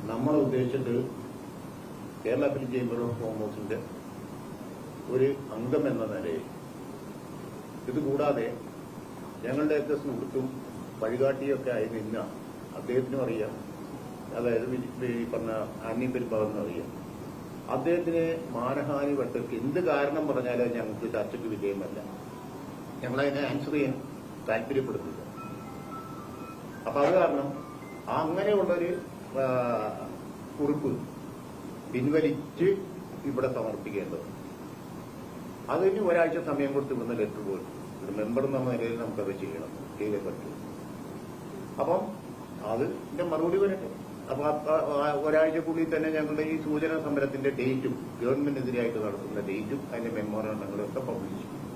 നമ്മൾ ഉദ്ദേശിച്ചത് Kerala film chamber of കോമേഴ്സിന്റെ ഒരു അംഗം എന്ന നിലയിൽ ഇതുകൂടാതെ ഞങ്ങളുടെയൊക്കെ സുഹൃത്തും വഴികാട്ടിയൊക്കെ ആയി നിന്ന അദ്ദേഹത്തിനും അറിയാം, അതായത് ഈ പറഞ്ഞ ആന്നി പെരുമ്പാവെന്നും അറിയാം. അദ്ദേഹത്തിന് മാനഹാനി വട്ടക്ക് എന്ത് കാരണം പറഞ്ഞാലും ഞങ്ങൾക്ക് ചർച്ചയ്ക്ക് വിധേയമല്ല. ഞങ്ങളതിനെ ആൻസർ ചെയ്യാൻ താല്പര്യപ്പെടുന്നില്ല. അപ്പൊ അത് കാരണം അങ്ങനെയുള്ളൊരു കുറിപ്പ് പിൻവലിച്ച് ഇവിടെ സമർപ്പിക്കേണ്ടത്. അതിന് ഒരാഴ്ച സമയം കൊടുത്ത് ഇവിടുന്ന് ലെറ്റർ പോയി ഒരു മെമ്പർ എന്ന നിലയിൽ നമുക്കത് ചെയ്തേ പറ്റൂ. അപ്പം അതിന്റെ മറുപടി വരട്ടെ. അപ്പൊ ഒരാഴ്ചക്കുള്ളിൽ തന്നെ ഞങ്ങളുടെ ഈ സൂചനാ സമരത്തിന്റെ ഡേറ്റും ഗവൺമെന്റിനെതിരായിട്ട് നടത്തുന്ന ഡേറ്റും അതിന്റെ മെമ്മോറാണ്ടങ്ങളൊക്കെ പബ്ലിഷ് ചെയ്യും.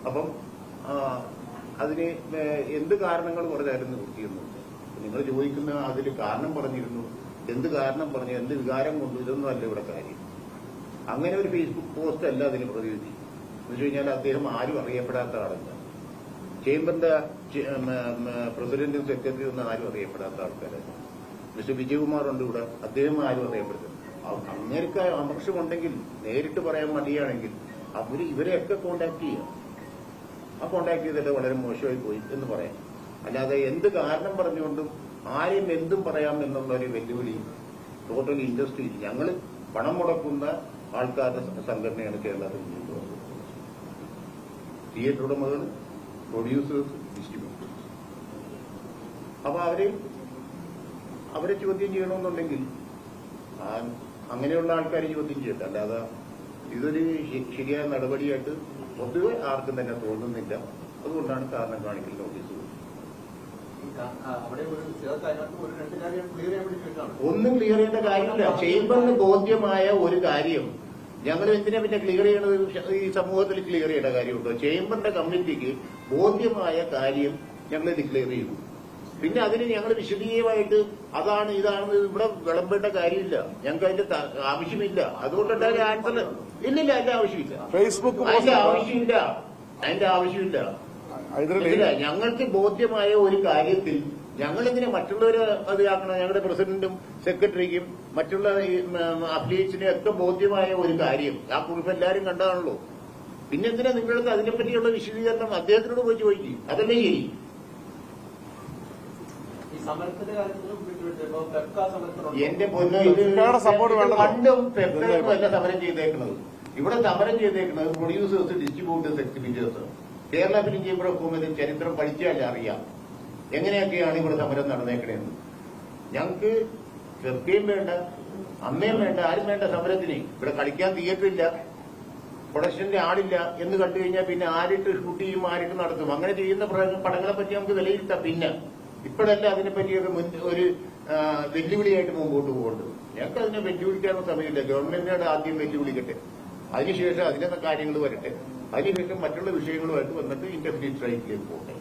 അപ്പം അതിന് എന്ത് കാരണങ്ങൾ പറഞ്ഞാലും നിവൃത്തിയൊന്നുമില്ല. നിങ്ങൾ ചോദിക്കുന്ന അതിൽ കാരണം പറഞ്ഞിരുന്നു, എന്ത് കാരണം പറഞ്ഞു, എന്ത് വികാരം കൊണ്ടു, ഇതൊന്നും അല്ല ഇവിടെ കാര്യം. അങ്ങനെ ഒരു ഫേസ്ബുക്ക് പോസ്റ്റ് അല്ല അതിന് പ്രതിനിധി. എന്ന് വെച്ച് കഴിഞ്ഞാൽ അദ്ദേഹം ആരും അറിയപ്പെടാത്ത ആളല്ല. ചേംബറിന്റെ പ്രസിഡന്റും സെക്രട്ടറിയും ഒന്നും ആരും അറിയപ്പെടാത്ത ആൾക്കാരല്ല. മിസ്റ്റർ വിജയകുമാർ ഉണ്ട് ഇവിടെ, അദ്ദേഹം ആരും അറിയപ്പെടുന്നത്. അങ്ങനെയൊക്കെ ആമർശമുണ്ടെങ്കിൽ, നേരിട്ട് പറയാൻ മടിയാണെങ്കിൽ ഇവരെയൊക്കെ കോണ്ടാക്ട് ചെയ്യാം. ആ കോണ്ടാക്ട് ചെയ്തിട്ട് വളരെ മോശമായി പോയി എന്ന് പറയാം. അല്ലാതെ എന്ത് കാരണം പറഞ്ഞുകൊണ്ടും ആരെയും എന്തും പറയാം എന്നുള്ള ഒരു വെല്ലുവിളി ടോട്ടൽ ഇൻഡസ്ട്രിയിൽ ഞങ്ങൾ പണം മുടക്കുന്ന ആൾക്കാരുടെ സംഘടനയാണ് കേരളത്തിൽ തിയേറ്റർ ഉടമകൾ, പ്രൊഡ്യൂസേഴ്സ്, ഡിസ്ട്രിബ്യൂട്ടേഴ്സ്. അപ്പൊ അവരെ ചോദ്യം ചെയ്യണമെന്നുണ്ടെങ്കിൽ അങ്ങനെയുള്ള ആൾക്കാരെ ചോദ്യം ചെയ്യട്ടെ. അല്ലാതെ ഇതൊരു ശരിയായ നടപടിയായിട്ട് പൊതുവെ ആർക്കും തന്നെ തോന്നുന്നില്ല. അതുകൊണ്ടാണ് കാരണം കാണിക്കൽ നോട്ടീസ്. ഒന്നും ക്ലിയർ ചെയ്യേണ്ട കാര്യമില്ല. ചേംബറിന് ബോധ്യമായ ഒരു കാര്യം ഞങ്ങൾ എന്തിനാ പിന്നെ ക്ലിയർ ചെയ്യണത്? ഈ സമൂഹത്തിൽ ക്ലിയർ ചെയ്യേണ്ട കാര്യമുണ്ടോ? ചേംബറിന്റെ കമ്മിറ്റിക്ക് ബോധ്യമായ കാര്യം ഞങ്ങൾ ഡിക്ലെയർ ചെയ്തു. പിന്നെ അതിന് ഞങ്ങൾ വിശദീയമായിട്ട് അതാണ് ഇതാണെന്ന് ഇവിടെ വിളമ്പേണ്ട കാര്യമില്ല. ഞങ്ങൾക്ക് അതിന്റെ ആവശ്യമില്ല. അതുകൊണ്ടുള്ള ആൻസർ ഇല്ലില്ല, അതിന്റെ ആവശ്യമില്ല. അതിന്റെ ആവശ്യമില്ല. ഞങ്ങൾക്ക് ബോധ്യമായ ഒരു കാര്യത്തിൽ ഞങ്ങൾ എന്തിനാ മറ്റുള്ളവരെ അതിലാക്കണം? ഞങ്ങളുടെ പ്രസിഡന്റും സെക്രട്ടറിക്കും മറ്റുള്ള അഫിലിയേറ്റ്സിനും ഒക്കെ ബോധ്യമായ ഒരു കാര്യം ആ കുറിപ്പ് എല്ലാവരും കണ്ടതാണല്ലോ. പിന്നെന്തിനാ നിങ്ങൾക്ക് അതിനെപ്പറ്റിയുള്ള വിശദീകരണം അദ്ദേഹത്തിനോട് പോയി ചോദിക്കും? അതല്ലേ ശരി. എന്റെ പൊന്നോ, പണ്ടും പെപ്റ്റൊന്നും അല്ല സമരം ചെയ്തേക്കുന്നത്. ഇവിടെ സമരം ചെയ്തേക്കുന്നത് producers, distributors, exhibitors. Kerala film chamber of കോമേഴ്സിന്റെ ചരിത്രം പഠിച്ചാൽ അറിയാം എങ്ങനെയൊക്കെയാണ് ഇവിടെ സമരം നടന്നേക്കണേന്ന്. ഞങ്ങൾക്ക് ചെറുക്കയും വേണ്ട, അമ്മയും വേണ്ട, ആരും വേണ്ട സമരത്തിന്. ഇവിടെ കളിക്കാൻ തിയേറ്റർ ഇല്ല, പ്രൊഡക്ഷന്റെ ആളില്ല എന്ന് കണ്ടു കഴിഞ്ഞാൽ പിന്നെ ആരിട്ട് ഷൂട്ട് ചെയ്യും, ആരിട്ട് നടത്തും. അങ്ങനെ ചെയ്യുന്ന പടങ്ങളെ പറ്റി നമുക്ക് വിലയിരുത്താം. പിന്നെ ഇപ്പോഴല്ല അതിനെപ്പറ്റിയൊക്കെ ഒരു വെല്ലുവിളിയായിട്ട് മുമ്പോട്ട് പോകുന്നുണ്ട്. ഞങ്ങൾക്ക് അതിനെ വെല്ലുവിളിക്കാനുള്ള സമയമില്ല. ഗവൺമെന്റിനോട് ആദ്യം വെല്ലുവിളിക്കട്ടെ, അതിനുശേഷം അതിന്റെ കാര്യങ്ങൾ വരട്ടെ, അതിനുശേഷം മറ്റുള്ള വിഷയങ്ങളുമായിട്ട് വന്നിട്ട് ഇന്റർഫിനിറ്റ് സ്ട്രൈക്കിലേക്ക് പോകട്ടെ.